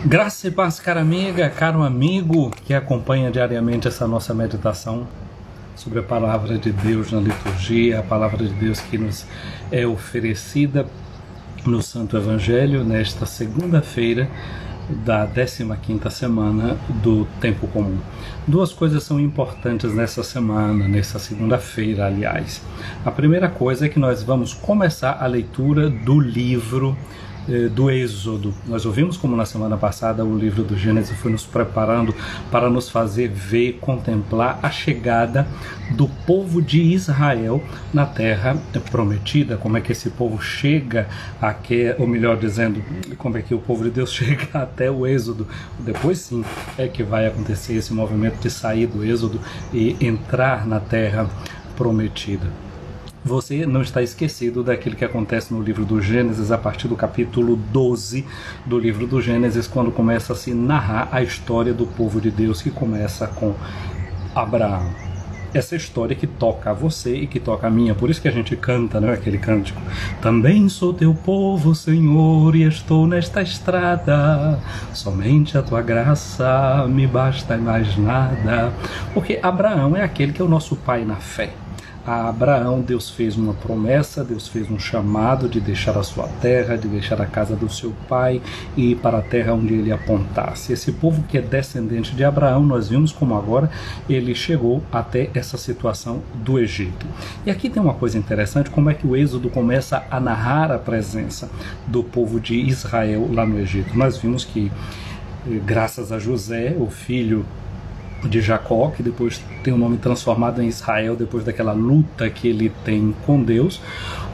Graça e paz, cara amiga, caro amigo que acompanha diariamente essa nossa meditação sobre a Palavra de Deus na liturgia, a Palavra de Deus que nos é oferecida no Santo Evangelho nesta segunda-feira da 15ª semana do Tempo Comum. Duas coisas são importantes nessa semana, nessa segunda-feira, aliás. A primeira coisa é que nós vamos começar a leitura do livro do Êxodo. Nós ouvimos como na semana passada o livro do Gênesis foi nos preparando para nos fazer ver, contemplar a chegada do povo de Israel na terra prometida, como é que esse povo chega aqui, ou melhor dizendo, como é que o povo de Deus chega até o Êxodo. Depois sim é que vai acontecer esse movimento de sair do Êxodo e entrar na terra prometida. Você não está esquecido daquilo que acontece no livro do Gênesis, a partir do capítulo 12 do livro do Gênesis, quando começa a se narrar a história do povo de Deus, que começa com Abraão. Essa história que toca a você e que toca a minha, por isso que a gente canta, né, aquele cântico. Também sou teu povo, Senhor, e estou nesta estrada, somente a tua graça me basta e mais nada. Porque Abraão é aquele que é o nosso pai na fé. A Abraão, Deus fez uma promessa, Deus fez um chamado de deixar a sua terra, de deixar a casa do seu pai e ir para a terra onde ele apontasse. Esse povo que é descendente de Abraão, nós vimos como agora ele chegou até essa situação do Egito. E aqui tem uma coisa interessante, como é que o Êxodo começa a narrar a presença do povo de Israel lá no Egito. Nós vimos que, graças a José, o filho de Jacó, que depois tem o nome transformado em Israel, depois daquela luta que ele tem com Deus,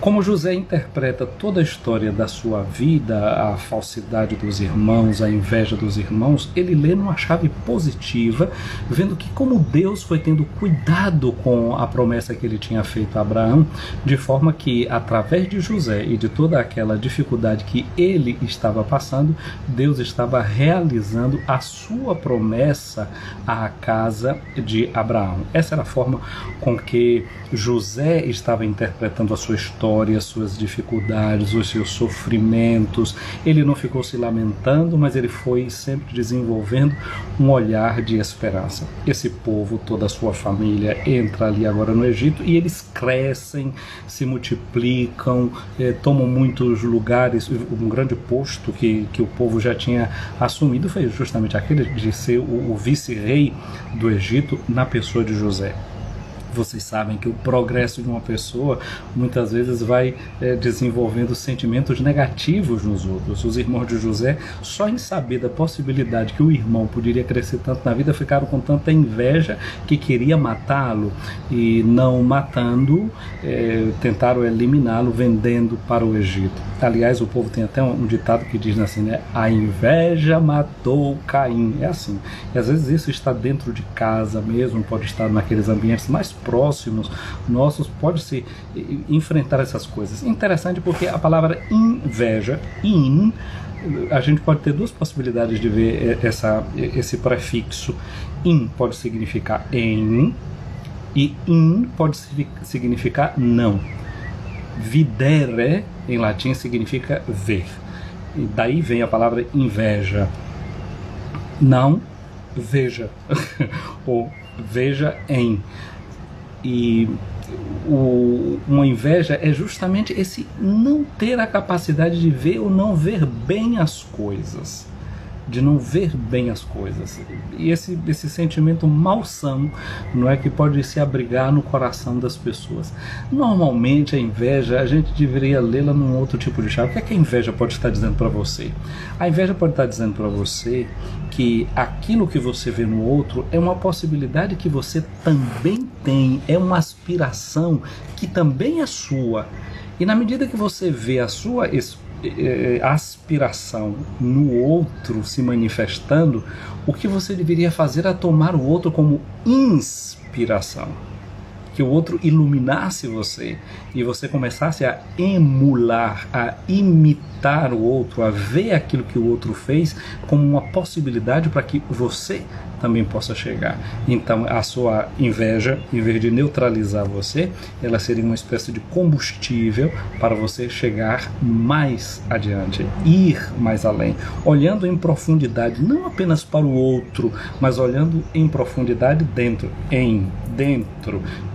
como José interpreta toda a história da sua vida, a falsidade dos irmãos, a inveja dos irmãos, ele lê numa chave positiva, vendo que como Deus foi tendo cuidado com a promessa que ele tinha feito a Abraão, de forma que através de José e de toda aquela dificuldade que ele estava passando, Deus estava realizando a sua promessa à casa de Abraão. Essa era a forma com que José estava interpretando a sua história, as suas dificuldades, os seus sofrimentos. Ele não ficou se lamentando, mas ele foi sempre desenvolvendo um olhar de esperança. Esse povo, toda a sua família, entra ali agora no Egito e eles crescem, se multiplicam, tomam muitos lugares. Um grande posto que o povo já tinha assumido foi justamente aquele de ser o vice-rei do Egito na pessoa de José. Vocês sabem que o progresso de uma pessoa muitas vezes vai desenvolvendo sentimentos negativos nos outros. Os irmãos de José, só em saber da possibilidade que o irmão poderia crescer tanto na vida, ficaram com tanta inveja que queria matá-lo, e não matando, tentaram eliminá-lo vendendo para o Egito. Aliás, o povo tem até um ditado que diz assim, né? A inveja matou Caim. É assim. E às vezes isso está dentro de casa mesmo, pode estar naqueles ambientes mais próximos nossos, pode-se enfrentar essas coisas. Interessante porque a palavra inveja, a gente pode ter duas possibilidades de ver esse prefixo. In pode significar em e in pode significar não. Videre, em latim, significa ver. E daí vem a palavra inveja. Não veja, ou veja em. E uma inveja é justamente esse não ter a capacidade de ver ou não ver bem as coisas. De não ver bem as coisas. E esse sentimento malsão, não é, que pode se abrigar no coração das pessoas. Normalmente a inveja, a gente deveria lê-la num outro tipo de chave. O que é que a inveja pode estar dizendo para você? A inveja pode estar dizendo para você que aquilo que você vê no outro é uma possibilidade que você também tem, é uma aspiração que também é sua. E na medida que você vê a sua aspiração no outro se manifestando, o que você deveria fazer é tomar o outro como inspiração, que o outro iluminasse você e você começasse a emular, a imitar o outro, a ver aquilo que o outro fez como uma possibilidade para que você também possa chegar. Então a sua inveja, em vez de neutralizar você, ela seria uma espécie de combustível para você chegar mais adiante, ir mais além, olhando em profundidade, não apenas para o outro, mas olhando em profundidade dentro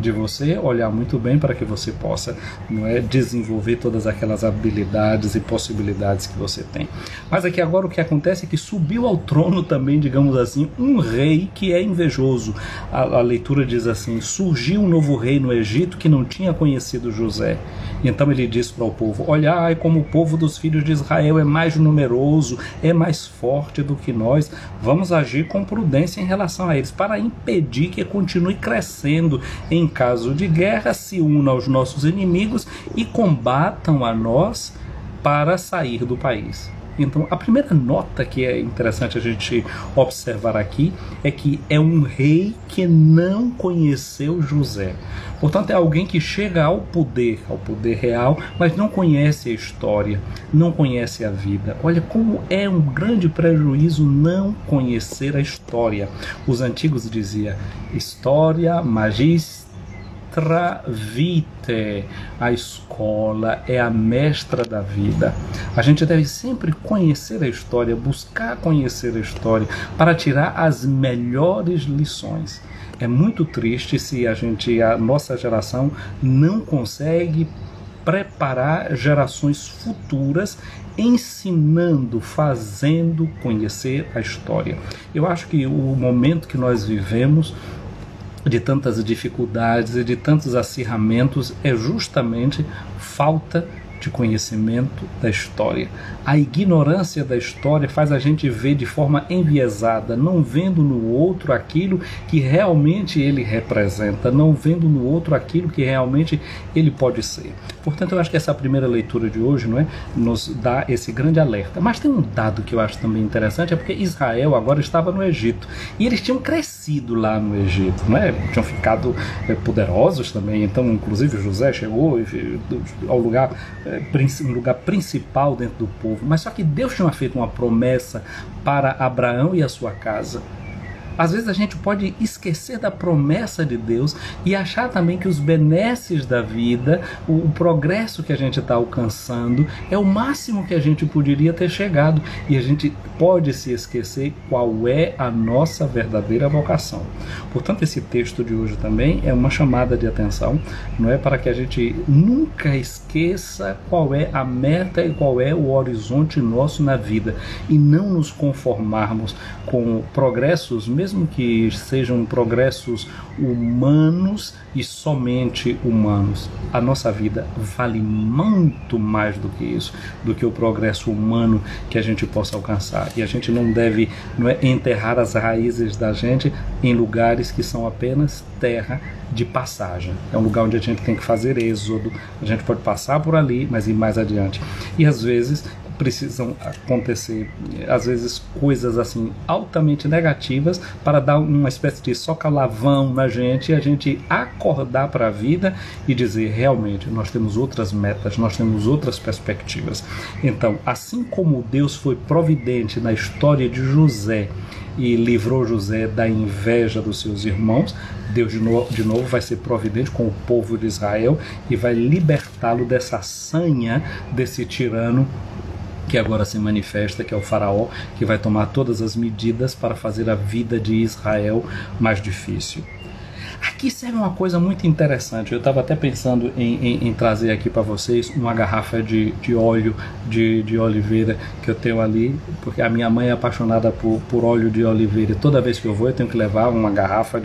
de você, olhar muito bem para que você possa, não é, desenvolver todas aquelas habilidades e possibilidades que você tem. Mas aqui agora o que acontece é que subiu ao trono também, digamos assim, um rei que é invejoso. A leitura diz assim: surgiu um novo rei no Egito que não tinha conhecido José. Então ele diz para o povo: olhai como o povo dos filhos de Israel é mais numeroso, é mais forte do que nós. Vamos agir com prudência em relação a eles, para impedir que continue crescendo. Em caso de guerra, se unam aos nossos inimigos e combatam a nós para sair do país. Então, a primeira nota que é interessante a gente observar aqui é que é um rei que não conheceu José. Portanto, é alguém que chega ao poder real, mas não conhece a história, não conhece a vida. Olha como é um grande prejuízo não conhecer a história. Os antigos diziam: história magistra vitae, a escola é a mestra da vida. A gente deve sempre conhecer a história, buscar conhecer a história para tirar as melhores lições. É muito triste se a nossa geração não consegue preparar gerações futuras ensinando, fazendo conhecer a história. Eu acho que o momento que nós vivemos, de tantas dificuldades e de tantos acirramentos, é justamente falta de conhecimento da história. A ignorância da história faz a gente ver de forma enviesada, não vendo no outro aquilo que realmente ele representa, não vendo no outro aquilo que realmente ele pode ser. Portanto, eu acho que essa primeira leitura de hoje, não é, nos dá esse grande alerta. Mas tem um dado que eu acho também interessante, é porque Israel agora estava no Egito, e eles tinham crescido lá no Egito, não é? Tinham ficado poderosos também. Então, inclusive, José chegou ao lugar um lugar principal dentro do povo, mas só que Deus tinha feito uma promessa para Abraão e a sua casa. Às vezes a gente pode esquecer da promessa de Deus e achar também que os benesses da vida, o progresso que a gente está alcançando, é o máximo que a gente poderia ter chegado. E a gente pode se esquecer qual é a nossa verdadeira vocação. Portanto, esse texto de hoje também é uma chamada de atenção, não é, para que a gente nunca esqueça qual é a meta e qual é o horizonte nosso na vida, e não nos conformarmos com progressos, mesmo que sejam progressos humanos e somente humanos. A nossa vida vale muito mais do que isso, do que o progresso humano que a gente possa alcançar. E a gente não deve, não é, enterrar as raízes da gente em lugares que são apenas terra de passagem. É um lugar onde a gente tem que fazer êxodo. A gente pode passar por ali, mas ir mais adiante. E às vezes precisam acontecer, às vezes, coisas assim altamente negativas para dar uma espécie de socalavão na gente, e a gente acordar para a vida e dizer: realmente nós temos outras metas, nós temos outras perspectivas. Então, assim como Deus foi providente na história de José e livrou José da inveja dos seus irmãos, Deus de novo vai ser providente com o povo de Israel e vai libertá-lo dessa sanha desse tirano que agora se manifesta, que é o faraó, que vai tomar todas as medidas para fazer a vida de Israel mais difícil. Aqui serve uma coisa muito interessante. Eu estava até pensando em trazer aqui para vocês uma garrafa de óleo de oliveira que eu tenho ali, porque a minha mãe é apaixonada por óleo de oliveira. Toda vez que eu vou, eu tenho que levar uma garrafa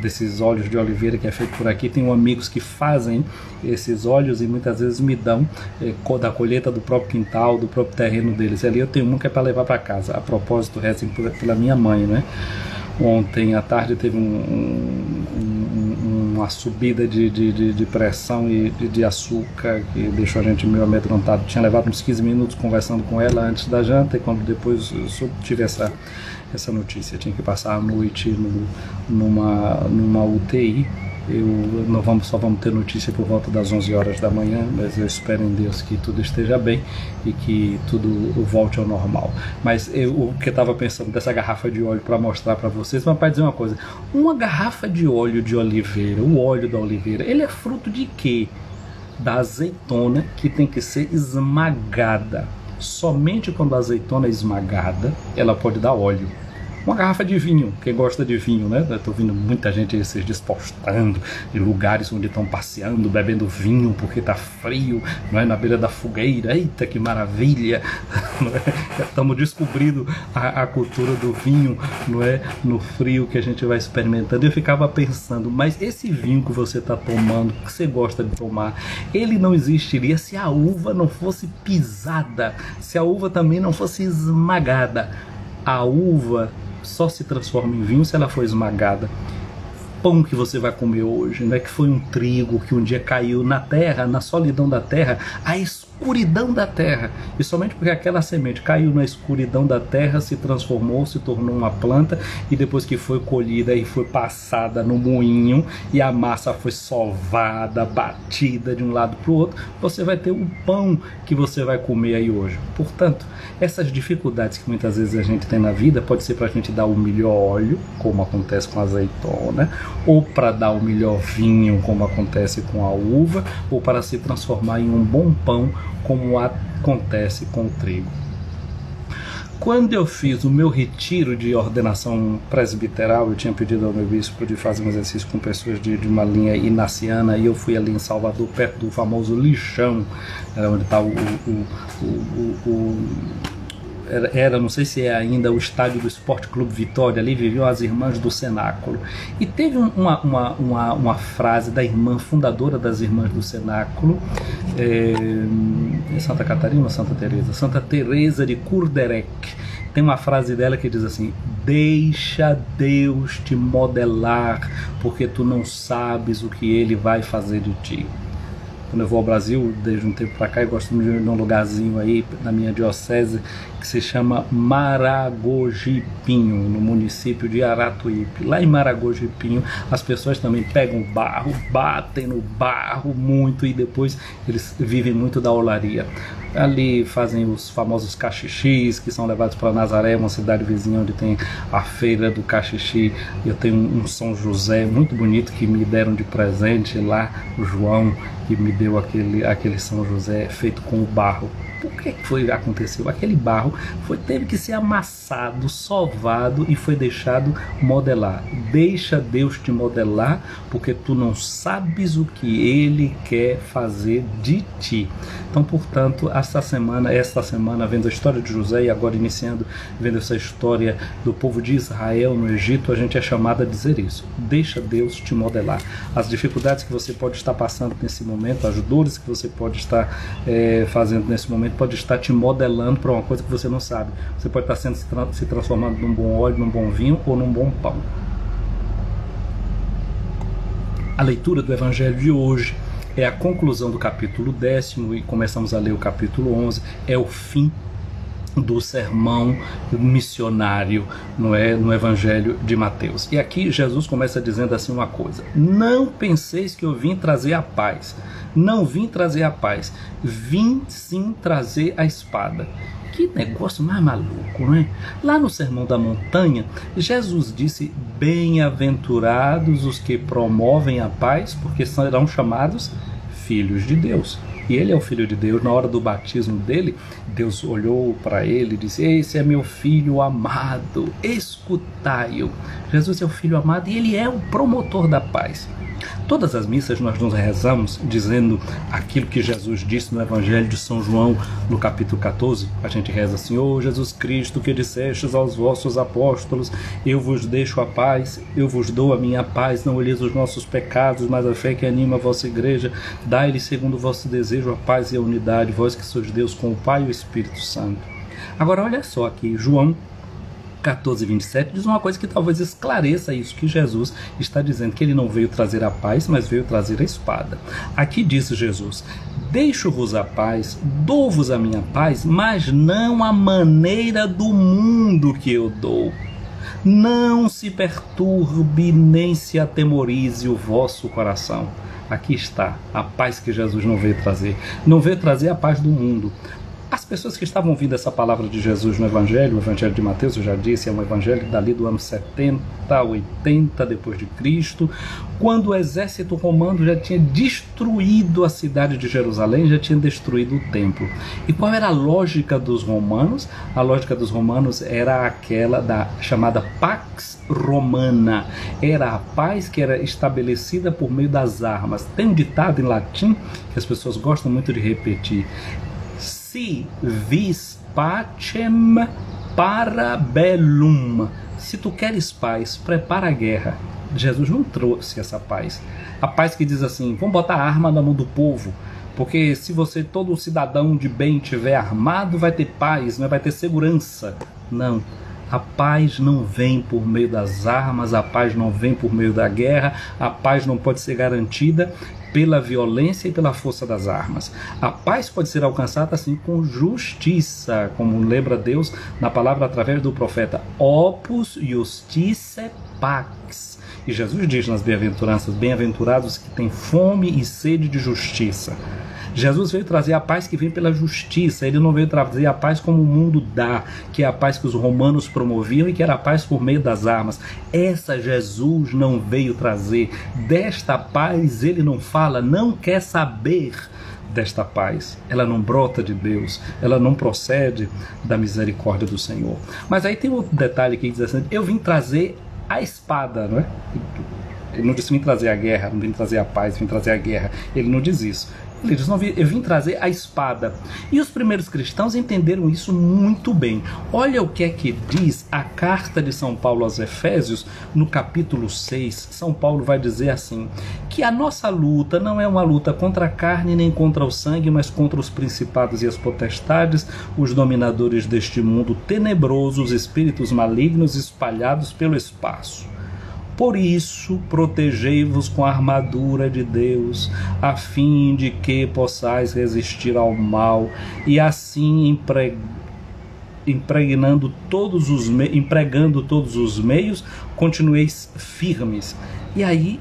desses óleos de oliveira que é feito por aqui. Tenho amigos que fazem esses óleos e muitas vezes me dão da colheita do próprio quintal, do próprio terreno deles. E ali eu tenho um que é para levar para casa. A propósito, rezem pela minha mãe, né? Ontem à tarde teve uma subida de pressão e de açúcar que deixou a gente meio amedrontado. Tinha levado uns 15 minutos conversando com ela antes da janta, e quando depois eu tive essa notícia, tinha que passar a noite numa UTI, Só vamos ter notícia por volta das 11 horas da manhã, mas eu espero em Deus que tudo esteja bem e que tudo volte ao normal. Mas o que eu estava pensando dessa garrafa de óleo para mostrar para vocês, mas para dizer uma coisa, uma garrafa de óleo de oliveira, o óleo da oliveira, ele é fruto de quê? Da azeitona, que tem que ser esmagada. Somente quando a azeitona é esmagada, ela pode dar óleo. Uma garrafa de vinho, quem gosta de vinho, né? Eu tô vendo muita gente esses dias postando de lugares onde estão passeando, bebendo vinho porque tá frio, não é? Na beira da fogueira, eita que maravilha! Estamos descobrindo a cultura do vinho, não é? No frio que a gente vai experimentando. Eu ficava pensando, mas esse vinho que você está tomando, que você gosta de tomar, ele não existiria se a uva não fosse pisada, se a uva também não fosse esmagada. A uva só se transforma em vinho se ela for esmagada. Pão que você vai comer hoje, né, que foi um trigo que um dia caiu na terra, na solidão da terra, a escuridão da terra, e somente porque aquela semente caiu na escuridão da terra, se transformou, se tornou uma planta, e depois que foi colhida e foi passada no moinho, e a massa foi sovada, batida de um lado para o outro, você vai ter o pão que você vai comer aí hoje. Portanto, essas dificuldades que muitas vezes a gente tem na vida, pode ser para a gente dar o melhor óleo, como acontece com a azeitona, ou para dar o melhor vinho, como acontece com a uva, ou para se transformar em um bom pão, como acontece com o trigo. Quando eu fiz o meu retiro de ordenação presbiteral, eu tinha pedido ao meu bispo de fazer um exercício com pessoas de uma linha inaciana, e eu fui ali em Salvador, perto do famoso lixão, onde está não sei se é ainda o estádio do Esporte Clube Vitória, ali viviam as irmãs do Cenáculo. E teve uma frase da irmã fundadora das irmãs do Cenáculo, Santa Catarina ou Santa Teresa? Santa Teresa de Curderec. Tem uma frase dela que diz assim: deixa Deus te modelar, porque tu não sabes o que Ele vai fazer de ti. Quando eu vou ao Brasil, desde um tempo para cá, eu gosto de ir num lugarzinho aí na minha diocese que se chama Maragogipinho, no município de Aratuípe. Lá em Maragogipinho, as pessoas também pegam barro, batem no barro muito, e depois eles vivem muito da olaria. Ali fazem os famosos cachixis, que são levados para Nazaré, uma cidade vizinha onde tem a feira do cachixi. Eu tenho um São José muito bonito que me deram de presente lá, o João, que me deu aquele São José feito com o barro. Por que aconteceu? Aquele barro teve que ser amassado, sovado e foi deixado modelar. Deixa Deus te modelar, porque tu não sabes o que Ele quer fazer de ti. Então, portanto, esta semana, vendo a história de José, e agora iniciando, vendo essa história do povo de Israel no Egito, a gente é chamado a dizer isso. Deixa Deus te modelar. As dificuldades que você pode estar passando nesse momento, as dores que você pode estar fazendo nesse momento, pode estar te modelando para uma coisa que você não sabe. Você pode estar se transformando num bom óleo, num bom vinho ou num bom pão. A leitura do Evangelho de hoje é a conclusão do capítulo 10º, e começamos a ler o capítulo 11, é o fim do sermão missionário, não é, no Evangelho de Mateus. E aqui Jesus começa dizendo assim uma coisa: não penseis que eu vim trazer a paz. Não vim trazer a paz, vim sim trazer a espada. Que negócio mais maluco, não é? Lá no Sermão da Montanha, Jesus disse: bem-aventurados os que promovem a paz, porque serão chamados filhos de Deus. E ele é o Filho de Deus. Na hora do batismo dele, Deus olhou para ele e disse: esse é meu Filho amado, escutai-o. Jesus é o Filho amado e ele é o promotor da paz. Todas as missas nós nos rezamos dizendo aquilo que Jesus disse no Evangelho de São João, no capítulo 14. A gente reza: Senhor Jesus Cristo, que dissestes aos vossos apóstolos: eu vos deixo a paz, eu vos dou a minha paz, não olheis os nossos pecados, mas a fé que anima a vossa igreja. Dai-lhe segundo o vosso desejo a paz e a unidade, vós que sois Deus com o Pai e o Espírito Santo. Agora olha só aqui, João 14:27 diz uma coisa que talvez esclareça isso que Jesus está dizendo, que ele não veio trazer a paz, mas veio trazer a espada. Aqui diz Jesus: deixo-vos a paz, dou-vos a minha paz, mas não a maneira do mundo que eu dou. Não se perturbe nem se atemorize o vosso coração. Aqui está a paz que Jesus não veio trazer. Não veio trazer a paz do mundo. As pessoas que estavam ouvindo essa palavra de Jesus no Evangelho, o Evangelho de Mateus, eu já disse, é um evangelho dali do ano 70, 80 depois de Cristo, quando o exército romano já tinha destruído a cidade de Jerusalém, já tinha destruído o templo. E qual era a lógica dos romanos? A lógica dos romanos era aquela da chamada Pax Romana. Era a paz que era estabelecida por meio das armas. Tem um ditado em latim que as pessoas gostam muito de repetir: si vis pacem para bellum. Se tu queres paz, prepara a guerra. Jesus não trouxe essa paz. A paz que diz assim: vamos botar a arma na mão do povo, porque se você, todo cidadão de bem, tiver armado, vai ter paz, vai ter segurança. Não. A paz não vem por meio das armas, a paz não vem por meio da guerra, a paz não pode ser garantida pela violência e pela força das armas. A paz pode ser alcançada assim com justiça, como lembra Deus na palavra através do profeta: Opus Justice Pax. E Jesus diz nas bem-aventuranças: bem-aventurados que têm fome e sede de justiça. Jesus veio trazer a paz que vem pela justiça. Ele não veio trazer a paz como o mundo dá, que é a paz que os romanos promoviam e que era a paz por meio das armas. Essa Jesus não veio trazer. Desta paz ele não fala, não quer saber desta paz. Ela não brota de Deus, ela não procede da misericórdia do Senhor. Mas aí tem outro detalhe que diz assim: eu vim trazer a espada, não é? Ele não disse vim trazer a guerra, não vim trazer a paz, vim trazer a guerra. Ele não diz isso. Ele diz: não, eu vim trazer a espada. E os primeiros cristãos entenderam isso muito bem. Olha o que é que diz a carta de São Paulo aos Efésios, no capítulo 6. São Paulo vai dizer assim: que a nossa luta não é uma luta contra a carne nem contra o sangue, mas contra os principados e as potestades, os dominadores deste mundo tenebroso, os espíritos malignos espalhados pelo espaço. Por isso, protegei-vos com a armadura de Deus, a fim de que possais resistir ao mal, e assim empregando todos os meios, continueis firmes. E aí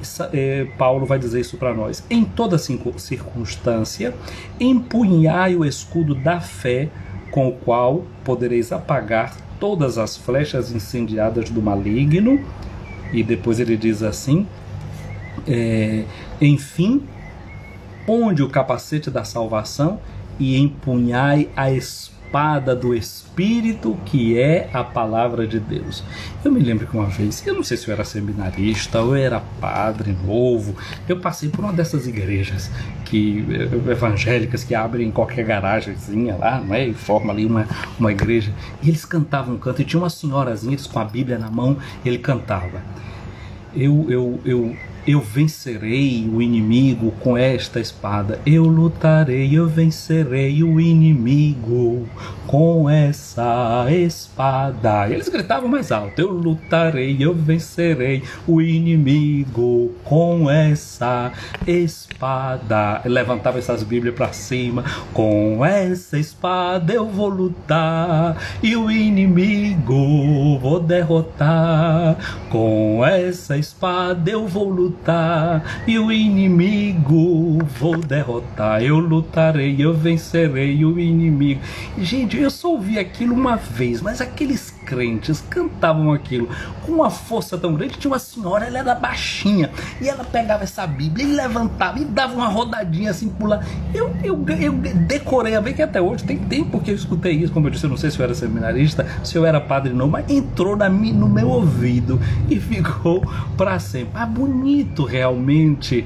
Paulo vai dizer isso para nós: em toda circunstância, empunhai o escudo da fé, com o qual podereis apagar todas as flechas incendiadas do maligno. E depois ele diz assim: enfim, ponde o capacete da salvação e empunhai a espada do Espírito, que é a palavra de Deus. Eu me lembro que uma vez, eu não sei se eu era seminarista ou eu era padre novo, eu passei por uma dessas igrejas evangélicas que abrem em qualquer garagemzinha lá, não é? E forma ali uma igreja. E eles cantavam um canto, e tinha uma senhorazinha, eles com a Bíblia na mão, ele cantava: eu vencerei o inimigo com esta espada. Eu lutarei, eu vencerei o inimigo com essa espada. E eles gritavam mais alto: eu lutarei, eu vencerei o inimigo com essa espada. Ele levantava essas Bíblias para cima: com essa espada eu vou lutar e o inimigo vou derrotar. Com essa espada eu vou lutar e o inimigo vou derrotar. Eu lutarei, eu vencerei o inimigo. Gente, eu só ouvi aquilo uma vez, mas aqueles crentes cantavam aquilo com uma força tão grande. Tinha uma senhora, ela era baixinha, e ela pegava essa Bíblia e levantava e dava uma rodadinha assim por lá. Eu decorei, a ver que até hoje tem tempo que eu escutei isso. Como eu disse, eu não sei se eu era seminarista, se eu era padre não, mas entrou no meu ouvido e ficou para sempre. Ah, bonito realmente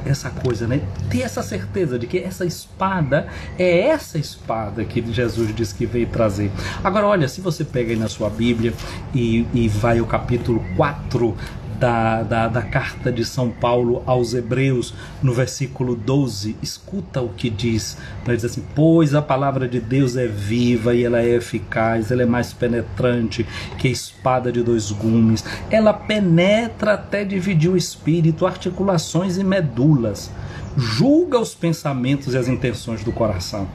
essa coisa, né? Ter essa certeza de que essa espada é essa espada que Jesus disse que veio trazer. Agora olha, se você pega aí na sua Bíblia e vai ao capítulo 4 da carta de São Paulo aos Hebreus, no versículo 12, escuta o que diz. Ele diz assim: pois a palavra de Deus é viva e ela é eficaz, ela é mais penetrante que a espada de dois gumes, ela penetra até dividir o espírito, articulações e medulas, julga os pensamentos e as intenções do coração.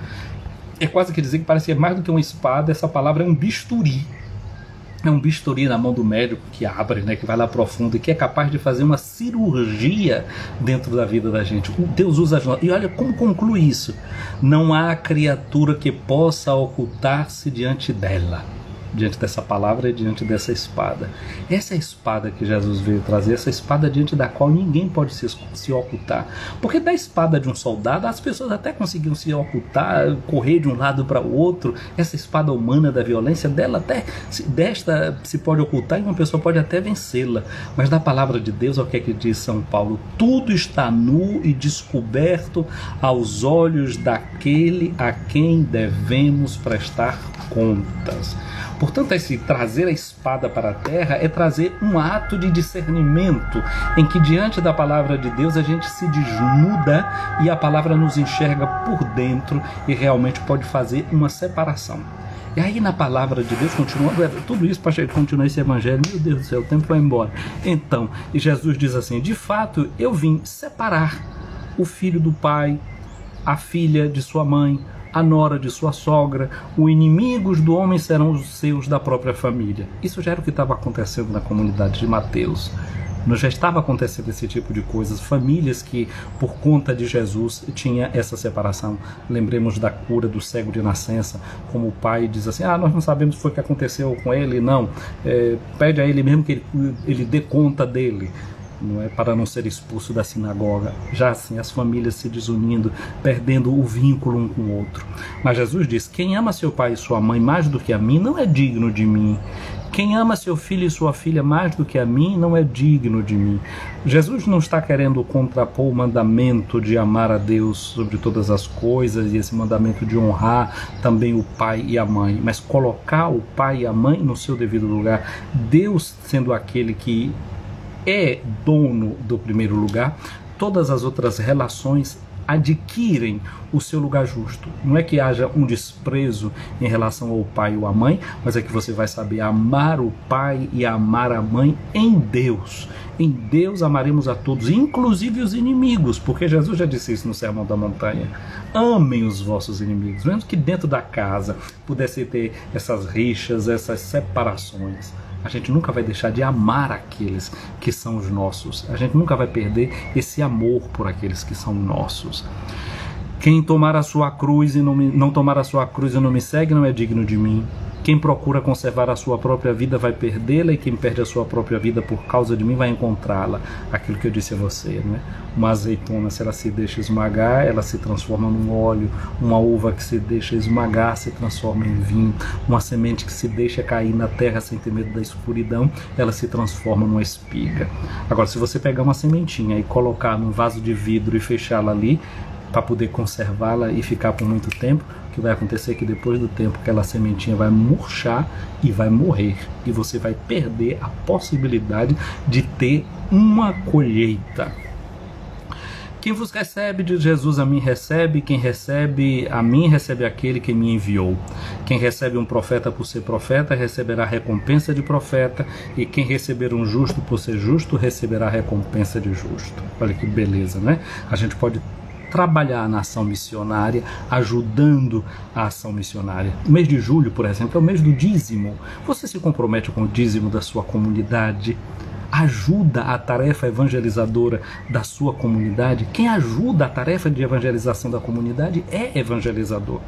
É quase que dizer que parecia mais do que uma espada, essa palavra é um bisturi. É um bisturi na mão do médico que abre, né, que vai lá profundo e que é capaz de fazer uma cirurgia dentro da vida da gente. Deus usa as nossas. E olha como conclui isso. Não há criatura que possa ocultar-se diante dela. Diante dessa palavra e diante dessa espada. Essa é a espada que Jesus veio trazer, essa espada diante da qual ninguém pode se ocultar. Porque da espada de um soldado, as pessoas até conseguiam se ocultar, correr de um lado para o outro. Essa espada humana da violência, desta se pode ocultar e uma pessoa pode até vencê-la. Mas da palavra de Deus, o que é que diz São Paulo? Tudo está nu e descoberto aos olhos daquele a quem devemos prestar contas. Portanto, esse trazer a espada para a terra é trazer um ato de discernimento, em que diante da palavra de Deus a gente se desnuda e a palavra nos enxerga por dentro e realmente pode fazer uma separação. E aí na palavra de Deus, continuando tudo isso para continuar esse evangelho, meu Deus do céu, o tempo vai embora. Então, e Jesus diz assim, de fato eu vim separar o filho do pai, a filha de sua mãe, a nora de sua sogra, os inimigos do homem serão os seus da própria família. Isso já era o que estava acontecendo na comunidade de Mateus. Já estava acontecendo esse tipo de coisas, famílias que, por conta de Jesus, tinha essa separação. Lembremos da cura do cego de nascença, como o pai diz assim, nós não sabemos o que foi que aconteceu com ele, não, pede a ele mesmo que ele dê conta dele. Não é, para não ser expulso da sinagoga. Já assim, as famílias se desunindo, perdendo o vínculo um com o outro. Mas Jesus diz, quem ama seu pai e sua mãe mais do que a mim, não é digno de mim. Quem ama seu filho e sua filha mais do que a mim, não é digno de mim. Jesus não está querendo contrapor o mandamento de amar a Deus sobre todas as coisas e esse mandamento de honrar também o pai e a mãe, mas colocar o pai e a mãe no seu devido lugar. Deus sendo aquele que é dono do primeiro lugar, todas as outras relações adquirem o seu lugar justo. Não é que haja um desprezo em relação ao pai ou à mãe, mas é que você vai saber amar o pai e amar a mãe em Deus. Em Deus amaremos a todos, inclusive os inimigos, porque Jesus já disse isso no Sermão da Montanha. Amem os vossos inimigos, mesmo que dentro da casa pudesse ter essas rixas, essas separações. A gente nunca vai deixar de amar aqueles que são os nossos. A gente nunca vai perder esse amor por aqueles que são nossos. Quem tomar a sua cruz e não tomar a sua cruz e não me segue não é digno de mim. Quem procura conservar a sua própria vida vai perdê-la, e quem perde a sua própria vida por causa de mim vai encontrá-la. Aquilo que eu disse a você, né? Uma azeitona, se ela se deixa esmagar, ela se transforma num óleo. Uma uva que se deixa esmagar se transforma em vinho. Uma semente que se deixa cair na terra sem ter medo da escuridão, ela se transforma numa espiga. Agora, se você pegar uma sementinha e colocar num vaso de vidro e fechá-la ali, para poder conservá-la e ficar por muito tempo, o que vai acontecer é que depois do tempo aquela sementinha vai murchar e vai morrer, e você vai perder a possibilidade de ter uma colheita. Quem vos recebe de Jesus a mim recebe, quem recebe a mim recebe aquele que me enviou. Quem recebe um profeta por ser profeta receberá a recompensa de profeta, e quem receber um justo por ser justo receberá a recompensa de justo. Olha que beleza, né? A gente pode trabalhar na ação missionária, ajudando a ação missionária. O mês de julho, por exemplo, é o mês do dízimo. Você se compromete com o dízimo da sua comunidade? Ajuda a tarefa evangelizadora da sua comunidade? Quem ajuda a tarefa de evangelização da comunidade é evangelizador.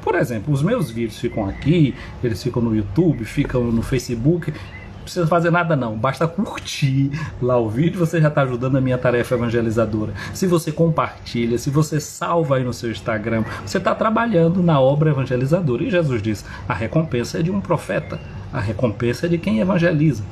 Por exemplo, os meus vídeos ficam aqui, eles ficam no YouTube, ficam no Facebook. Não precisa fazer nada não, basta curtir lá o vídeo, você já está ajudando a minha tarefa evangelizadora. Se você compartilha, se você salva aí no seu Instagram, você está trabalhando na obra evangelizadora. E Jesus diz, a recompensa é de um profeta, a recompensa é de quem evangeliza.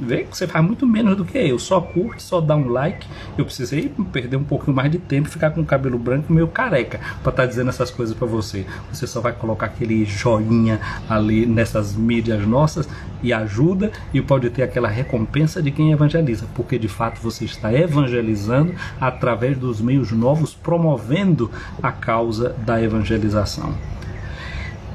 Vê que você faz muito menos do que eu, só curte, só dá um like. Eu precisei perder um pouquinho mais de tempo e ficar com o cabelo branco meio careca para estar dizendo essas coisas para você. Você só vai colocar aquele joinha ali nessas mídias nossas e ajuda, e pode ter aquela recompensa de quem evangeliza, porque de fato você está evangelizando através dos meios novos, promovendo a causa da evangelização.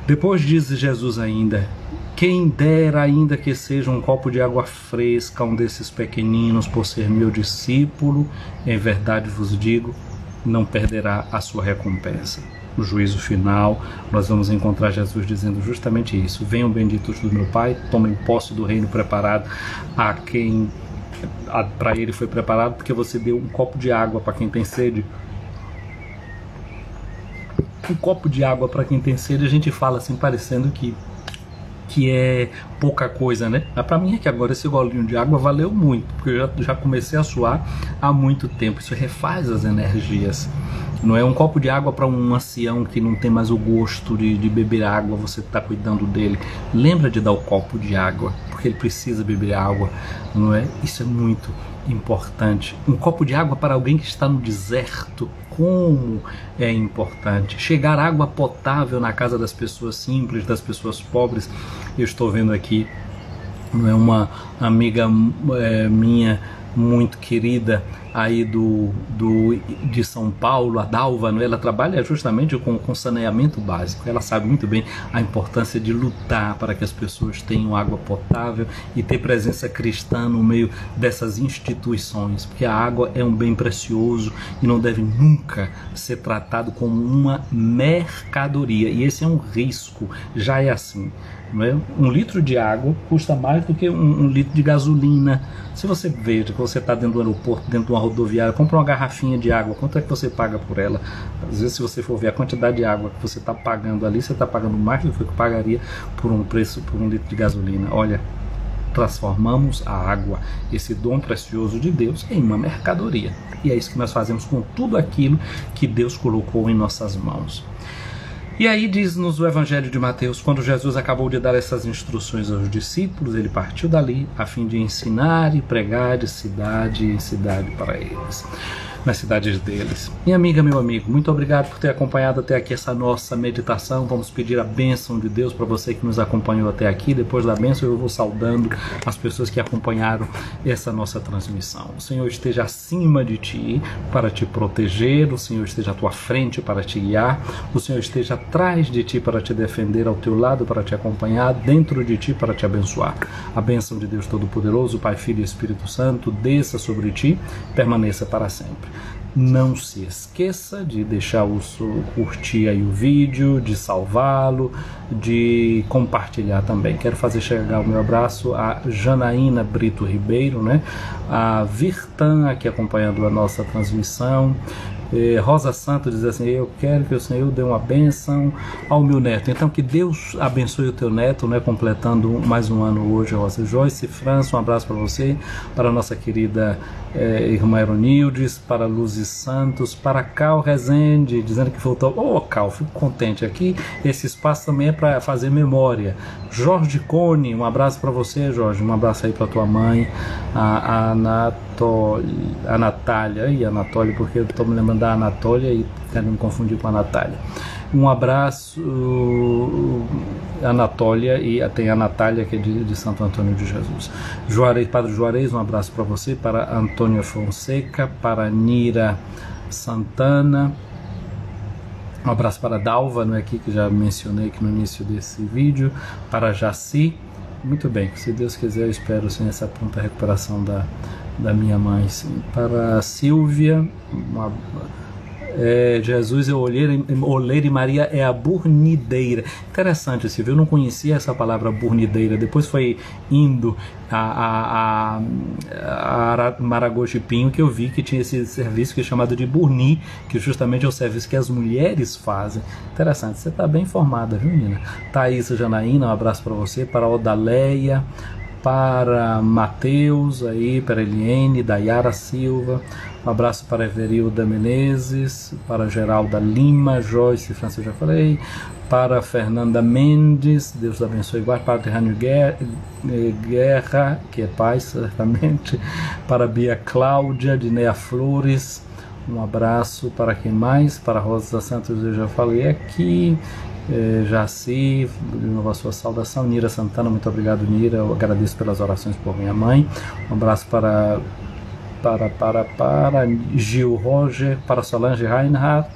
Depois diz Jesus ainda, quem dera ainda que seja um copo de água fresca a um desses pequeninos por ser meu discípulo, em verdade vos digo, não perderá a sua recompensa. o juízo final, nós vamos encontrar Jesus dizendo justamente isso: venham benditos do meu Pai, tomem posse do reino preparado a quem para ele foi preparado, porque você deu um copo de água para quem tem sede. Um copo de água para quem tem sede, a gente fala assim, parecendo que é pouca coisa, né? Mas para mim é que agora esse golinho de água valeu muito, porque eu já comecei a suar há muito tempo. Isso refaz as energias. Não é um copo de água para um ancião que não tem mais o gosto de beber água, você está cuidando dele. Lembra de dar o copo de água, porque ele precisa beber água, não é? Isso é muito importante. Um copo de água para alguém que está no deserto, como é importante. Chegar água potável na casa das pessoas simples, das pessoas pobres. Eu estou vendo aqui, não é, uma amiga minha muito querida aí de São Paulo, a Dalva, não é? Ela trabalha justamente com saneamento básico. Ela sabe muito bem a importância de lutar para que as pessoas tenham água potável e ter presença cristã no meio dessas instituições, porque a água é um bem precioso e não deve nunca ser tratado como uma mercadoria, e esse é um risco, já é assim. Não é? 1 litro de água custa mais do que um litro de gasolina. Se você veja que você está dentro do aeroporto, dentro de uma rodoviária, compra uma garrafinha de água, quanto é que você paga por ela? Às vezes, se você for ver a quantidade de água que você está pagando ali, você está pagando mais do que pagaria por um litro de gasolina. Olha, transformamos a água, esse dom precioso de Deus, em uma mercadoria. E é isso que nós fazemos com tudo aquilo que Deus colocou em nossas mãos. E aí diz-nos o Evangelho de Mateus, quando Jesus acabou de dar essas instruções aos discípulos, ele partiu dali a fim de ensinar e pregar de cidade em cidade para eles, nas cidades deles. Minha amiga, meu amigo, muito obrigado por ter acompanhado até aqui essa nossa meditação. Vamos pedir a bênção de Deus para você que nos acompanhou até aqui. Depois da bênção eu vou saudando as pessoas que acompanharam essa nossa transmissão. O Senhor esteja acima de ti para te proteger, o Senhor esteja à tua frente para te guiar, o Senhor esteja atrás de ti para te defender, ao teu lado para te acompanhar, dentro de ti para te abençoar. A bênção de Deus Todo-Poderoso, Pai, Filho e Espírito Santo, desça sobre ti, permaneça para sempre. Não se esqueça de deixar curtir aí o vídeo, de salvá-lo, de compartilhar também. Quero fazer chegar o meu abraço a Janaína Brito Ribeiro, né? A Virtan aqui acompanhando a nossa transmissão. Rosa Santos diz assim: eu quero que o Senhor dê uma bênção ao meu neto. Então que Deus abençoe o teu neto, né, completando mais um ano hoje, Rosa. Joyce França, um abraço para você, para a nossa querida irmã Eronildes, para Luzes Santos, para Cal Rezende, dizendo que voltou. Cal, fico contente aqui, esse espaço também é para fazer memória. Jorge Cone, um abraço para você, Jorge, um abraço aí para tua mãe, a Natália, e Anatólia, porque eu estou me lembrando da Anatólia e quero me confundir com a Natália. Um abraço, Anatólia, e tem a Natália, que é de Santo Antônio de Jesus. Padre Juarez, um abraço para você, para Antônia Fonseca, para Nira Santana, um abraço para Dalva, não é aqui que já mencionei aqui no início desse vídeo, para Jaci. Muito bem, se Deus quiser, eu espero sim essa pronta recuperação da minha mãe, sim. Para Silvia, Jesus é o oleiro e Maria é a burnideira. Interessante, Silvia, eu não conhecia essa palavra burnideira, depois foi indo a Maragogi Pinho que eu vi que tinha esse serviço que é chamado de burni, que justamente é o serviço que as mulheres fazem. Interessante, você está bem informada, viu, menina? Thaís Janaína, um abraço para você, para Odaleia, para Mateus, aí, para Eliane, Dayara Silva, um abraço para Everilda Menezes, para Geralda Lima, Joyce França, já falei, para Fernanda Mendes, Deus abençoe, para Terrânio Guerra, que é paz, certamente, para Bia Cláudia, Dinéia Flores, um abraço para quem mais, para Rosa Santos, eu já falei aqui, Jaci, de novo a sua saudação. Nira Santana, muito obrigado, Nira, eu agradeço pelas orações por minha mãe. Um abraço para Gil Roger, para Solange Reinhardt,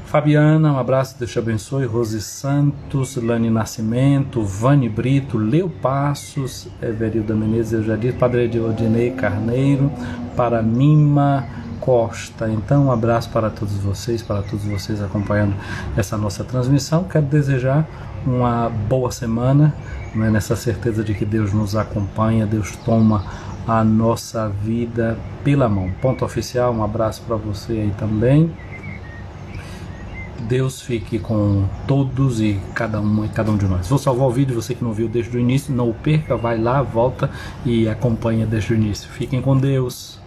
Fabiana, um abraço, Deus te abençoe. Rose Santos, Lani Nascimento, Vani Brito, Leo Passos, Everilda Menezes, eu já disse, Padre Odinei Carneiro, para Mima, Costa. Então, um abraço para todos vocês acompanhando essa nossa transmissão. Quero desejar uma boa semana, né, nessa certeza de que Deus nos acompanha, Deus toma a nossa vida pela mão. Ponto oficial, um abraço para você aí também. Deus fique com todos e cada um de nós. Vou salvar o vídeo, você que não viu desde o início, não o perca, vai lá, volta e acompanha desde o início. Fiquem com Deus.